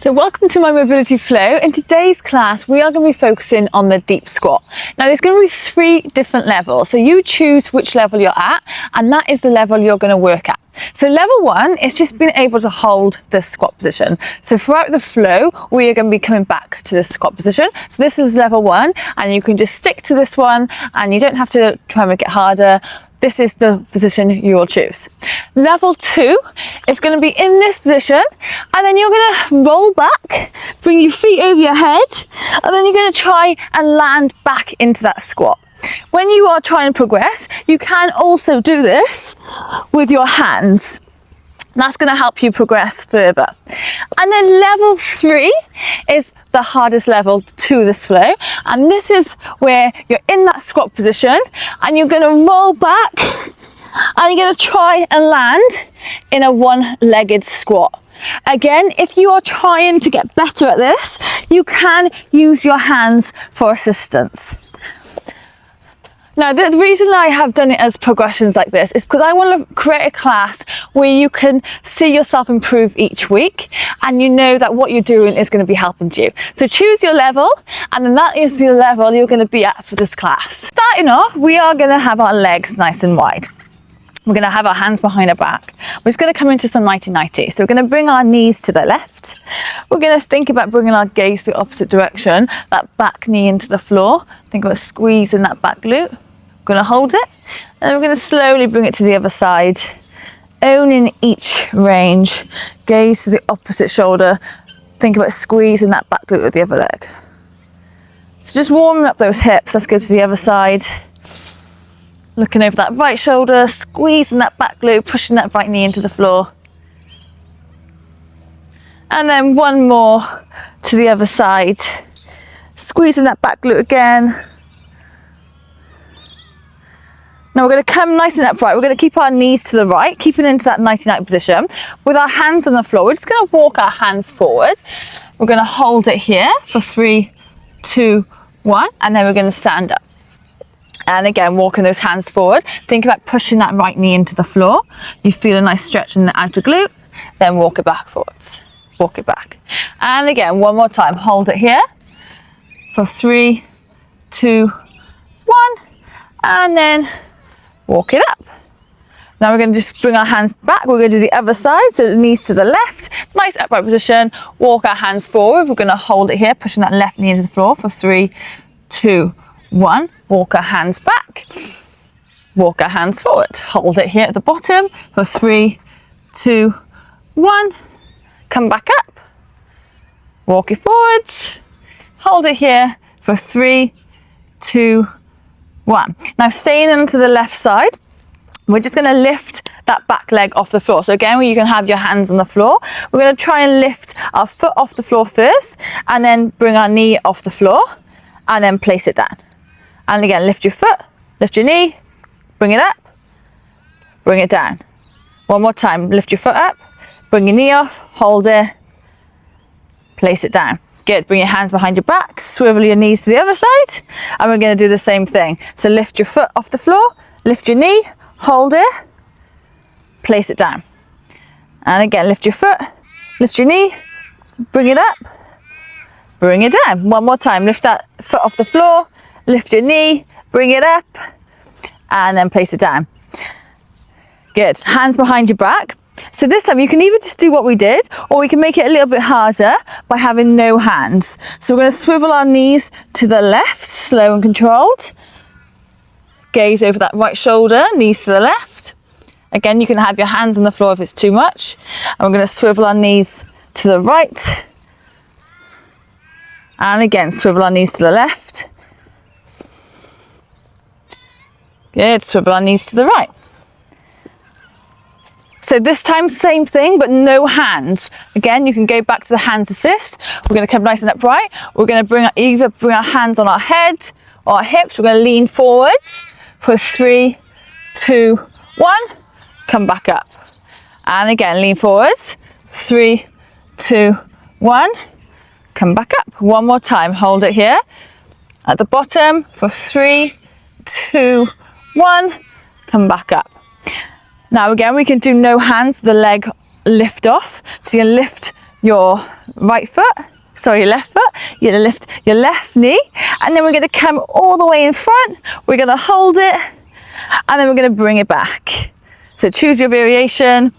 So welcome to my mobility flow. In today's class, we are going to be focusing on the deep squat. Now there's going to be 3 different levels. So you choose which level you're at, and that is the level you're going to work at. So level 1 is just being able to hold the squat position. So throughout the flow, we are going to be coming back to the squat position. So this is level 1, and you can just stick to this one, and you don't have to try and make it harder. This is the position you will choose. Level 2 is going to be in this position, and then you're going to roll back, bring your feet over your head, and then you're going to try and land back into that squat. When you are trying to progress, you can also do this with your hands. That's going to help you progress further. And then level 3 is the hardest level to this flow, and this is where you're in that squat position and you're going to roll back and you're going to try and land in a one-legged squat. Again, if you are trying to get better at this, you can use your hands for assistance. Now, the reason I have done it as progressions like this is because I want to create a class where you can see yourself improve each week, and you know that what you're doing is going to be helping you. So choose your level, and then that is the level you're going to be at for this class. Starting off, we are going to have our legs nice and wide. We're going to have our hands behind our back. We're just going to come into some 90-90. So we're going to bring our knees to the left. We're going to think about bringing our gaze the opposite direction, that back knee into the floor. Think about squeezing that back glute. We're going to hold it, and then we're going to slowly bring it to the other side, owning each range. Gaze to the opposite shoulder. Think about squeezing that back glute with the other leg. So just warming up those hips. Let's go to the other side. Looking over that right shoulder, squeezing that back glute, pushing that right knee into the floor. And then one more to the other side. Squeezing that back glute again. Now we're going to come nice and upright. We're going to keep our knees to the right, keeping into that 90-90 position. With our hands on the floor, we're just going to walk our hands forward. We're going to hold it here for 3, 2, 1, and then we're going to stand up. And again, walking those hands forward. Think about pushing that right knee into the floor. You feel a nice stretch in the outer glute, then walk it back forwards. Walk it back. And again, one more time. Hold it here for 3, 2, 1, and then walk it up. Now we're going to just bring our hands back. We're going to do the other side, so the knees to the left. Nice upright position. Walk our hands forward. We're going to hold it here, pushing that left knee into the floor for 3, 2, 1. Walk our hands back. Walk our hands forward. Hold it here at the bottom for 3, 2, 1. Come back up. Walk it forwards. Hold it here for 3, 2, 1. Now staying onto the left side, we're just going to lift that back leg off the floor. So again, you can have your hands on the floor. We're going to try and lift our foot off the floor first, and then bring our knee off the floor, and then place it down. And again, lift your foot, lift your knee, bring it up, bring it down. One more time, lift your foot up, bring your knee off, hold it, place it down. Good, bring your hands behind your back, swivel your knees to the other side, and we're going to do the same thing. So lift your foot off the floor, lift your knee, hold it, place it down. And again, lift your foot, lift your knee, bring it up, bring it down. One more time, lift that foot off the floor, lift your knee, bring it up, and then place it down. Good, hands behind your back. So this time you can either just do what we did, or we can make it a little bit harder by having no hands. So we're going to swivel our knees to the left, slow and controlled. Gaze over that right shoulder, knees to the left. Again, you can have your hands on the floor if it's too much. And we're going to swivel our knees to the right. And again, swivel our knees to the left. Good, swivel our knees to the right. So this time, same thing, but no hands. Again, you can go back to the hands assist. We're going to come nice and upright. We're going to either bring our hands on our head or our hips. We're going to lean forwards for 3, 2, 1. Come back up. And again, lean forwards. 3, 2, 1. Come back up. One more time. Hold it here at the bottom for 3, 2, 1. Come back up. Now again, we can do no hands, the leg lift off. So you lift your right foot, sorry, your left foot. You're gonna lift your left knee, and then we're gonna come all the way in front. We're gonna hold it, and then we're gonna bring it back. So choose your variation.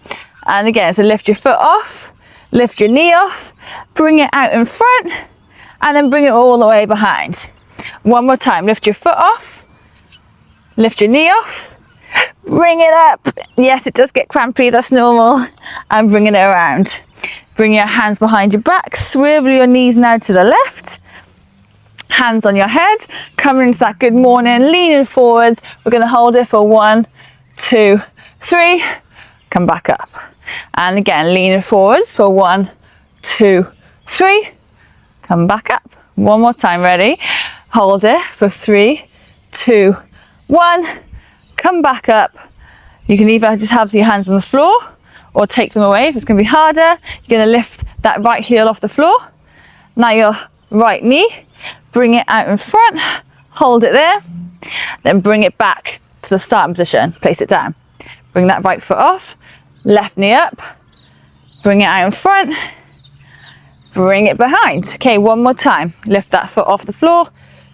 And again, so lift your foot off, lift your knee off, bring it out in front, and then bring it all the way behind. One more time, lift your foot off, lift your knee off, bring it up. Yes, it does get crampy, that's normal. And bring it around. Bring your hands behind your back, swivel your knees now to the left. Hands on your head, coming into that good morning, leaning forwards. We're gonna hold it for 1, 2, 3, come back up. And again, leaning forwards for 1, 2, 3, come back up. One more time, ready? Hold it for 3, 2, 1, come back up. You can either just have your hands on the floor or take them away if it's gonna be harder. You're gonna lift that right heel off the floor. Now your right knee, bring it out in front, hold it there, then bring it back to the starting position, place it down. Bring that right foot off, left knee up, bring it out in front, bring it behind. Okay, one more time. Lift that foot off the floor,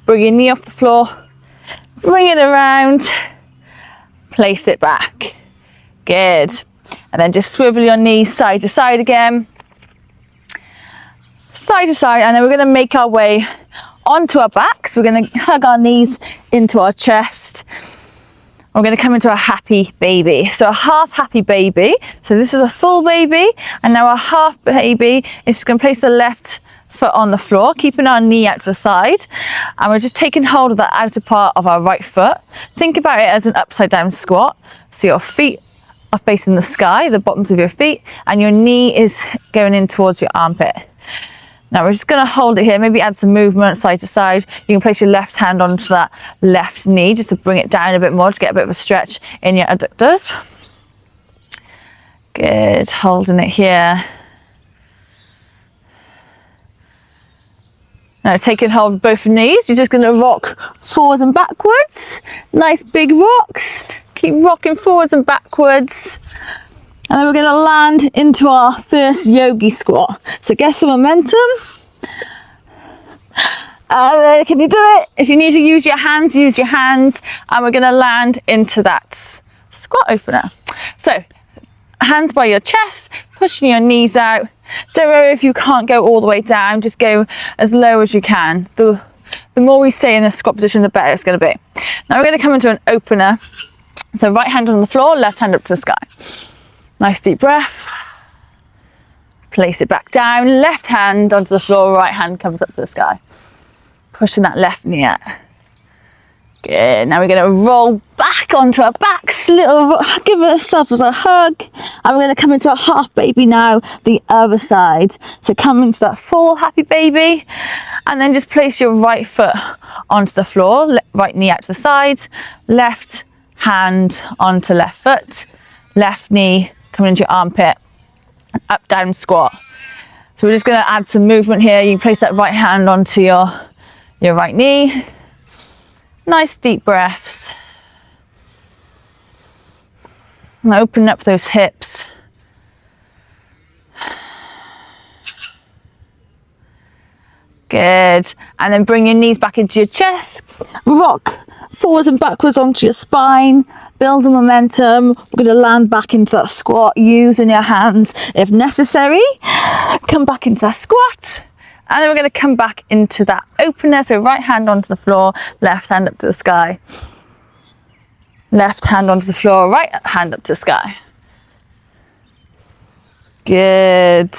bring your knee off the floor, bring it around, place it back. Good. And then just swivel your knees side to side again. Side to side, and then we're gonna make our way onto our backs. We're gonna hug our knees into our chest. We're gonna come into a happy baby. So a half happy baby. So this is a full baby, and now our half baby is just gonna place the left foot on the floor, keeping our knee out to the side. And we're just taking hold of the outer part of our right foot. Think about it as an upside down squat. So your feet are facing the sky, the bottoms of your feet, and your knee is going in towards your armpit. Now we're just going to hold it here, maybe add some movement side to side. You can place your left hand onto that left knee just to bring it down a bit more, to get a bit of a stretch in your adductors. Good, holding it here. Now taking hold of both knees, you're just going to rock forwards and backwards. Nice big rocks. Keep rocking forwards and backwards. And then we're going to land into our first yogi squat. So get some momentum. And then can you do it? If you need to use your hands, use your hands. And we're going to land into that squat opener. So hands by your chest, pushing your knees out. Don't worry if you can't go all the way down, just go as low as you can. The more we stay in a squat position, the better it's going to be. Now we're going to come into an opener. So right hand on the floor, left hand up to the sky. Nice deep breath. Place it back down, left hand onto the floor, right hand comes up to the sky. Pushing that left knee out. Good, now we're gonna roll back onto our backs, give ourselves a hug. And we're gonna come into a half baby now, the other side. So come into that full happy baby, and then just place your right foot onto the floor, right knee out to the side, left hand onto left foot, left knee coming into your armpit, up down squat. So we're just going to add some movement here. You place that right hand onto your right knee. Nice deep breaths. And open up those hips. Good. And then bring your knees back into your chest. Rock forwards and backwards onto your spine. Build a momentum. We're going to land back into that squat using your hands if necessary. Come back into that squat. And then we're going to come back into that opener. So right hand onto the floor, left hand up to the sky. Left hand onto the floor, right hand up to the sky. Good.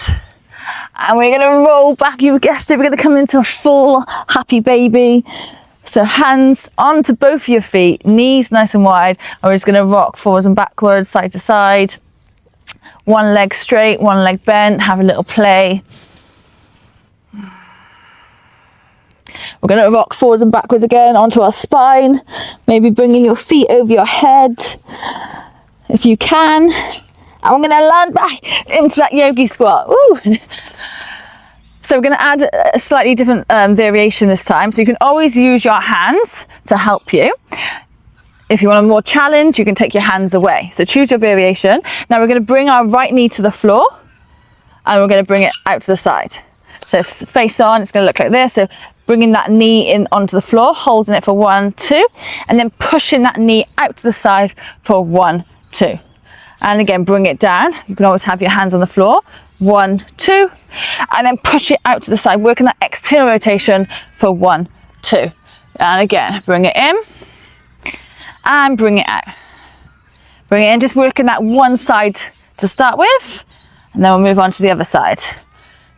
And we're going to roll back, you guessed it, we're going to come into a full happy baby. So hands onto both of your feet, knees nice and wide, and we're just going to rock forwards and backwards, side to side. One leg straight, one leg bent, have a little play. We're going to rock forwards and backwards again onto our spine, maybe bringing your feet over your head if you can. And we're going to land back into that yogi squat. Woo. So we're going to add a slightly different variation this time. So you can always use your hands to help you. If you want a more challenge, you can take your hands away. So choose your variation. Now we're going to bring our right knee to the floor and we're going to bring it out to the side. So face on, it's going to look like this. So bringing that knee in onto the floor, holding it for 1, 2, and then pushing that knee out to the side for 1, 2. And again, bring it down. You can always have your hands on the floor. 1, 2, and then push it out to the side, working that external rotation for 1, 2. And again, bring it in and bring it out. Bring it in, just working that one side to start with, and then we'll move on to the other side.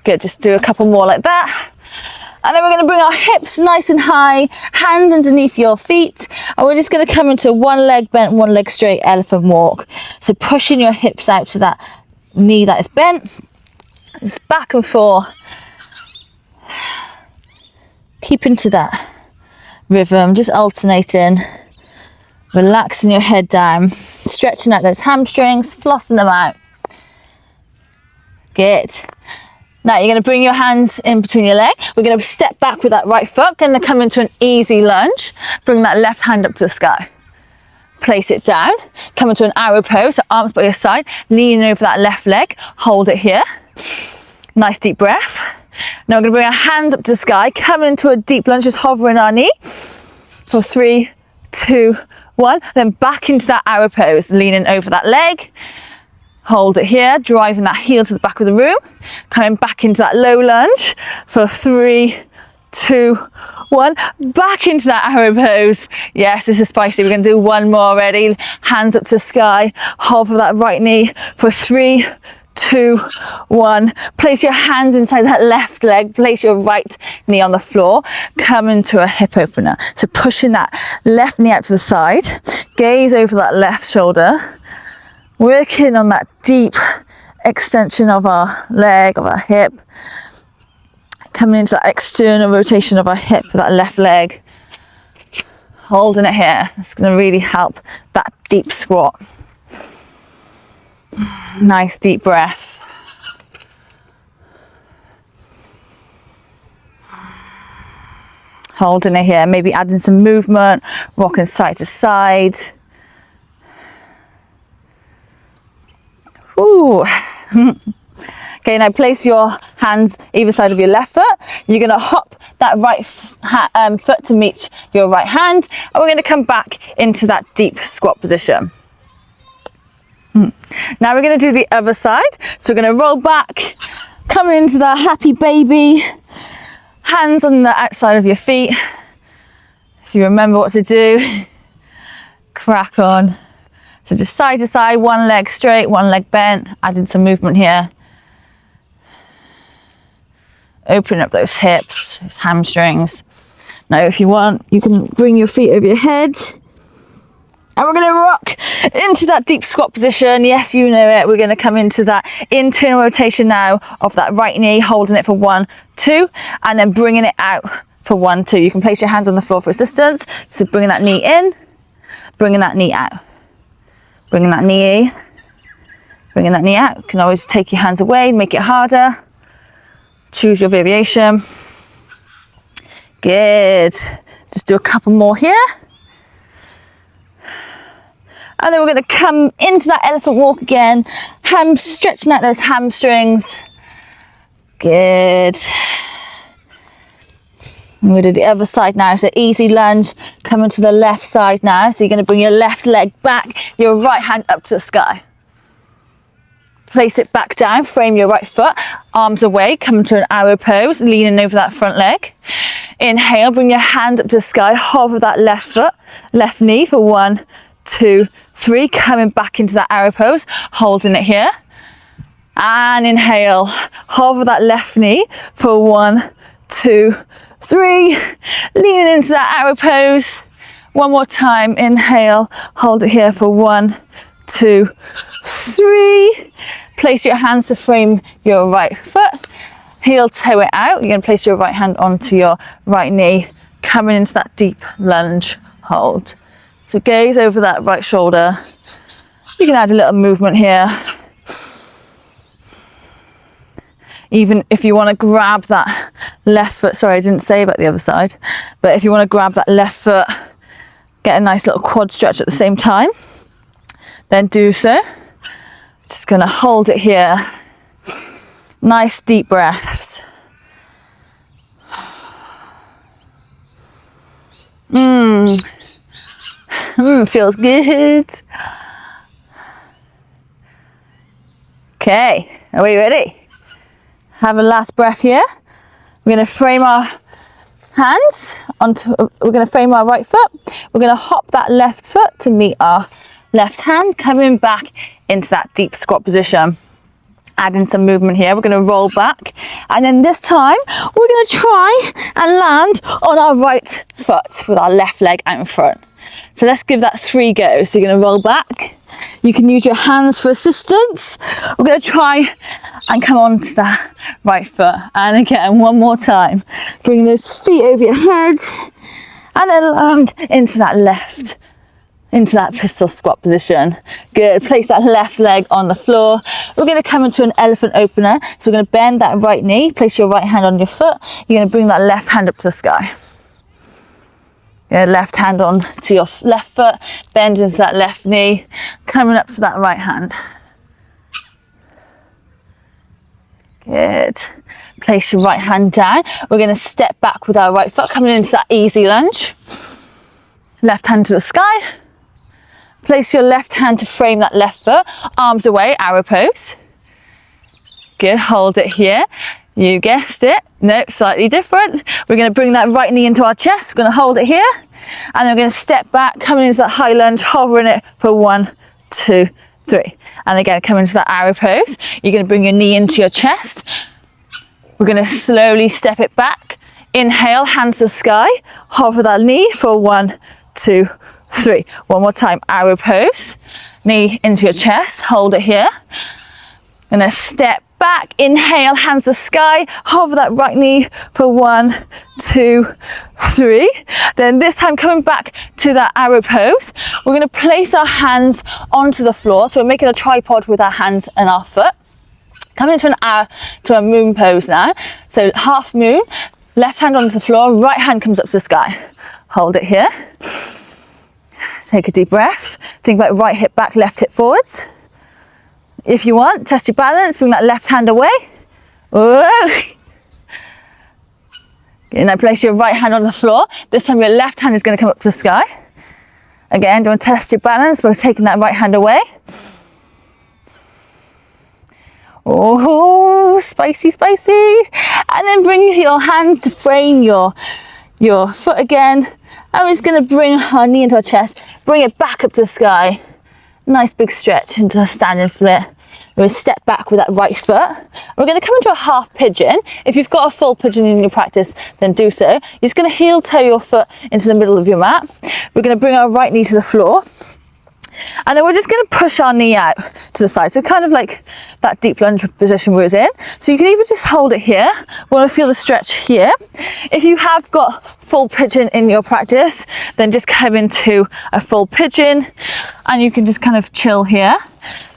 Good, just do a couple more like that. And then we're going to bring our hips nice and high, hands underneath your feet, and we're just going to come into one leg bent, one leg straight, elephant walk. So pushing your hips out to that knee that is bent, just back and forth, keeping to that rhythm, just alternating, relaxing your head down, stretching out those hamstrings, flossing them out. Good. Now you're going to bring your hands in between your leg. We're going to step back with that right foot, going to come into an easy lunge. Bring that left hand up to the sky. Place it down, come into an arrow pose, so arms by your side, leaning over that left leg, hold it here. Nice deep breath. Now we're going to bring our hands up to the sky, coming into a deep lunge, just hovering our knee for 3, 2, 1, then back into that arrow pose, leaning over that leg. Hold it here, driving that heel to the back of the room, coming back into that low lunge for 3, 2, 1, back into that arrow pose. Yes, this is spicy. We're going to do one more already. Hands up to the sky, hover that right knee for 3, 2, 1. Place your hands inside that left leg, place your right knee on the floor, come into a hip opener. So pushing that left knee out to the side, gaze over that left shoulder, working on that deep extension of our leg, of our hip, coming into that external rotation of our hip with that left leg, holding it here. It's going to really help that deep squat. Nice deep breath. Holding it here, maybe adding some movement, rocking side to side. Ooh. Okay, now place your hands either side of your left foot. You're going to hop that right foot to meet your right hand, and we're going to come back into that deep squat position. Now we're going to do the other side. So we're going to roll back, coming into that happy baby, hands on the outside of your feet. If you remember what to do, crack on. So just side to side, one leg straight, one leg bent, adding some movement here. Open up those hips, those hamstrings. Now if you want, you can bring your feet over your head. And we're going to rock into that deep squat position. Yes, you know it. We're going to come into that internal rotation now of that right knee, holding it for 1, 2, and then bringing it out for 1, 2. You can place your hands on the floor for assistance. So bringing that knee in, bringing that knee out. Bringing that knee in, bringing that knee out. You can always take your hands away, make it harder. Choose your variation. Good. Just do a couple more here. And then we're going to come into that elephant walk again, stretching out those hamstrings. Good. I'm going to do the other side now. So easy lunge, coming to the left side now. So you're going to bring your left leg back, your right hand up to the sky. Place it back down, frame your right foot, arms away, come to an arrow pose, leaning over that front leg. Inhale, bring your hand up to the sky, hover that left foot, left knee for 1, 2, 3, coming back into that arrow pose, holding it here. And inhale, hover that left knee for 1, 2, 3, leaning into that arrow pose. One more time, inhale, hold it here for 1, 2, 3. Place your hands to frame your right foot, heel toe it out. You're going to place your right hand onto your right knee, coming into that deep lunge hold. So gaze over that right shoulder. You can add a little movement here. Even if you want to grab that left foot, sorry, I didn't say about the other side, but if you want to grab that left foot, get a nice little quad stretch at the same time, then do so. Just going to hold it here. Nice deep breaths. Feels good. Okay, are we ready? Have a last breath here. We're going to frame our hands onto, we're going to frame our right foot. We're going to hop that left foot to meet our left hand, coming back into that deep squat position. Adding some movement here. We're going to roll back, and then this time we're going to try and land on our right foot with our left leg out in front. So let's give that 3 goes. So you're going to roll back. You can use your hands for assistance. We're going to try and come on to that right foot. And again, one more time. Bring those feet over your head and then land into that pistol squat position. Good. Place that left leg on the floor. We're going to come into an elephant opener. So we're going to bend that right knee. Place your right hand on your foot. You're going to bring that left hand up to the sky. Your left hand on to your left foot, bend into that left knee, coming up to that right hand. Good. Place your right hand down. We're going to step back with our right foot, coming into that easy lunge. Left hand to the sky. Place your left hand to frame that left foot, arms away, arrow pose. Good, hold it here. You guessed it. Nope, slightly different. We're going to bring that right knee into our chest. We're going to hold it here. And then we're going to step back, coming into that high lunge, hovering it for 1, 2, 3. And again, come into that arrow pose. You're going to bring your knee into your chest. We're going to slowly step it back. Inhale, hands to the sky. Hover that knee for 1, 2, 3. One more time, arrow pose. Knee into your chest. Hold it here. And then step back, inhale, hands to the sky, hover that right knee for 1, 2, 3. Then this time coming back to that arrow pose, we're going to place our hands onto the floor. So we're making a tripod with our hands and our foot. Coming into a moon pose now. So half moon, left hand onto the floor, right hand comes up to the sky. Hold it here. Take a deep breath. Think about right hip back, left hip forwards. If you want, test your balance, bring that left hand away. Whoa. And now place your right hand on the floor. This time your left hand is going to come up to the sky. Again, don't test your balance by taking that right hand away. Oh, spicy, spicy. And then bring your hands to frame your foot again. And we're just going to bring our knee into our chest, bring it back up to the sky. Nice big stretch into a standing split. We're going to step back with that right foot. We're going to come into a half pigeon. If you've got a full pigeon in your practice, then do so. You're just going to heel toe your foot into the middle of your mat. We're going to bring our right knee to the floor. And then we're just going to push our knee out to the side. So kind of like that deep lunge position we was in. So you can either just hold it here. We want to feel the stretch here. If you have got full pigeon in your practice, then just come into a full pigeon and you can just kind of chill here.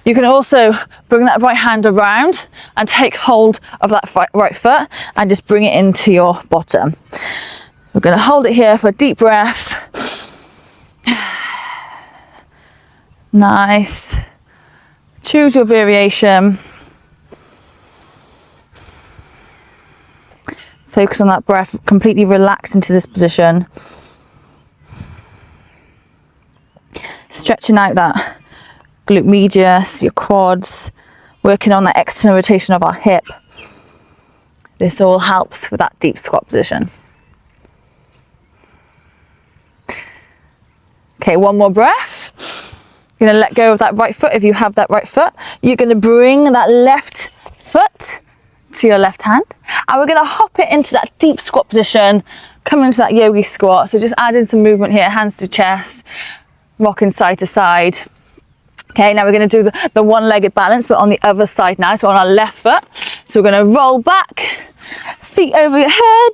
You can also bring that right hand around and take hold of that right foot and just bring it into your bottom. We're going to hold it here for a deep breath. Nice. Choose your variation. Focus on that breath, completely relax into this position. Stretching out that glute medius, your quads, working on that external rotation of our hip. This all helps with that deep squat position. Okay, one more breath. You're going to let go of that right foot if you have that right foot. You're going to bring that left foot to your left hand. And we're going to hop it into that deep squat position, come into that yogi squat. So just add in some movement here, hands to chest, rocking side to side. Okay, now we're going to do the one-legged balance, but on the other side now, so on our left foot. So we're going to roll back, feet over your head,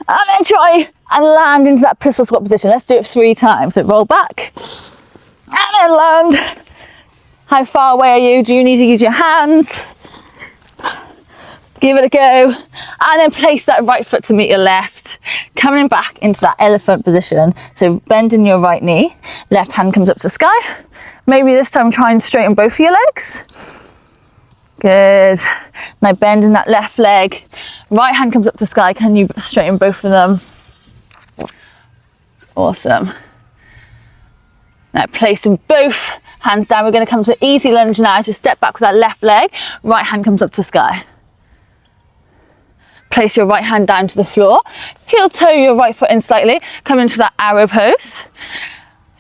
and then try and land into that pistol squat position. Let's do it 3 times. So roll back, and then land. How far away are you? Do you need to use your hands? Give it a go. And then place that right foot to meet your left. Coming back into that elephant position. So bending your right knee. Left hand comes up to the sky. Maybe this time try and straighten both of your legs. Good. Now bend in that left leg. Right hand comes up to sky. Can you straighten both of them? Awesome. Now placing both hands down, we're going to come to easy lunge now. So step back with that left leg. Right hand comes up to sky. Place your right hand down to the floor. Heel toe your right foot in slightly. Come into that arrow pose.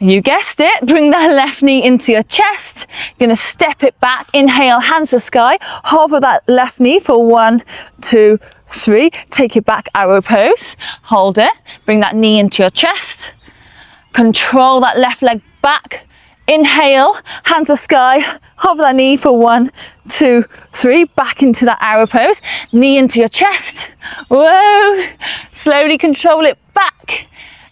You guessed it, bring that left knee into your chest. You're gonna step it back, inhale, hands to sky, hover that left knee for 1, 2, 3. Take it back, arrow pose, hold it, bring that knee into your chest. Control that left leg back, inhale, hands to sky, hover that knee for 1, 2, 3, back into that arrow pose, knee into your chest. Whoa, slowly control it back.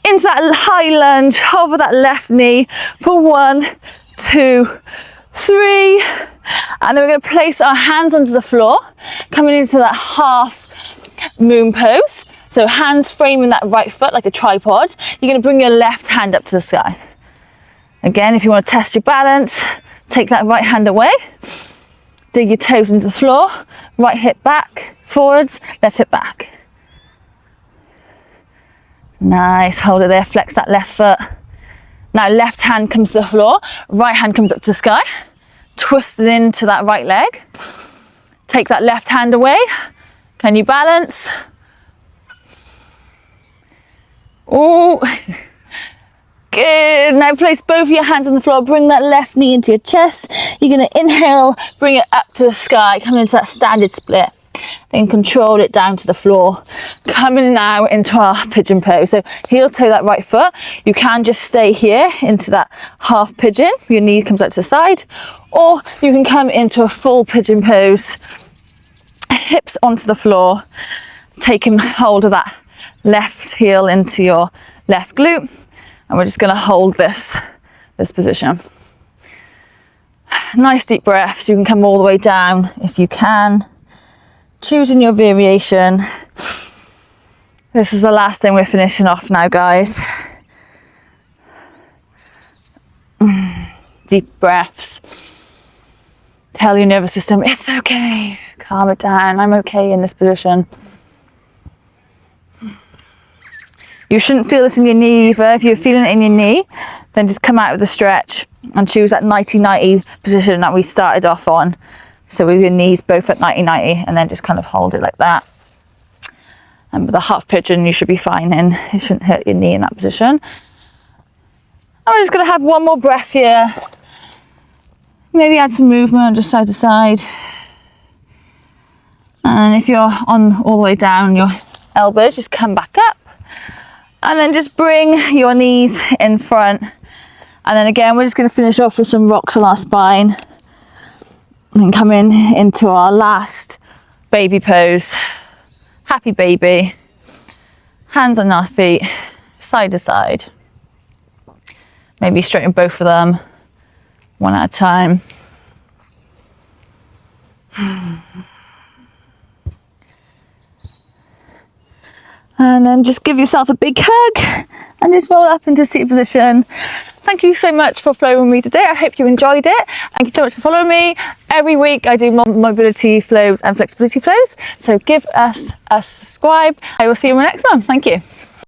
Into that high lunge, hover that left knee for 1, 2, 3. And then we're going to place our hands onto the floor, coming into that half moon pose. So hands framing that right foot like a tripod. You're going to bring your left hand up to the sky. Again, if you want to test your balance, take that right hand away. Dig your toes into the floor. Right hip back, forwards, left hip back. Nice, hold it there, flex that left foot. Now left hand comes to the floor, right hand comes up to the sky. Twist it into that right leg. Take that left hand away. Can you balance? Oh, good. Now place both your hands on the floor, bring that left knee into your chest. You're gonna inhale, bring it up to the sky, come into that standard split. Then control it down to the floor. Coming now into our pigeon pose. So heel toe that right foot. You can just stay here into that half pigeon. Your knee comes out to the side. Or you can come into a full pigeon pose. Hips onto the floor. Taking hold of that left heel into your left glute. And we're just going to hold this position. Nice deep breaths. You can come all the way down if you can. Choosing your variation. This is the last thing we're finishing off now, guys. Deep breaths. Tell your nervous system, it's okay. Calm it down. I'm okay in this position. You shouldn't feel this in your knee either. If you're feeling it in your knee, then just come out of the stretch and choose that 90-90 position that we started off on. So with your knees both at 90-90, and then just kind of hold it like that. And with a half pigeon, you should be fine in. It shouldn't hurt your knee in that position. And we're just going to have one more breath here. Maybe add some movement just side to side. And if you're on all the way down your elbows, just come back up. And then just bring your knees in front. And then again, we're just going to finish off with some rocks on our spine. And then come into our last baby pose. Happy baby. Hands on our feet, side to side. Maybe straighten both of them, one at a time. And then just give yourself a big hug and just roll up into seated position. Thank you so much for following with me today. I hope you enjoyed it. Thank you so much for following me. Every week I do mobility flows and flexibility flows. So give us a subscribe. I will see you in the next one. Thank you.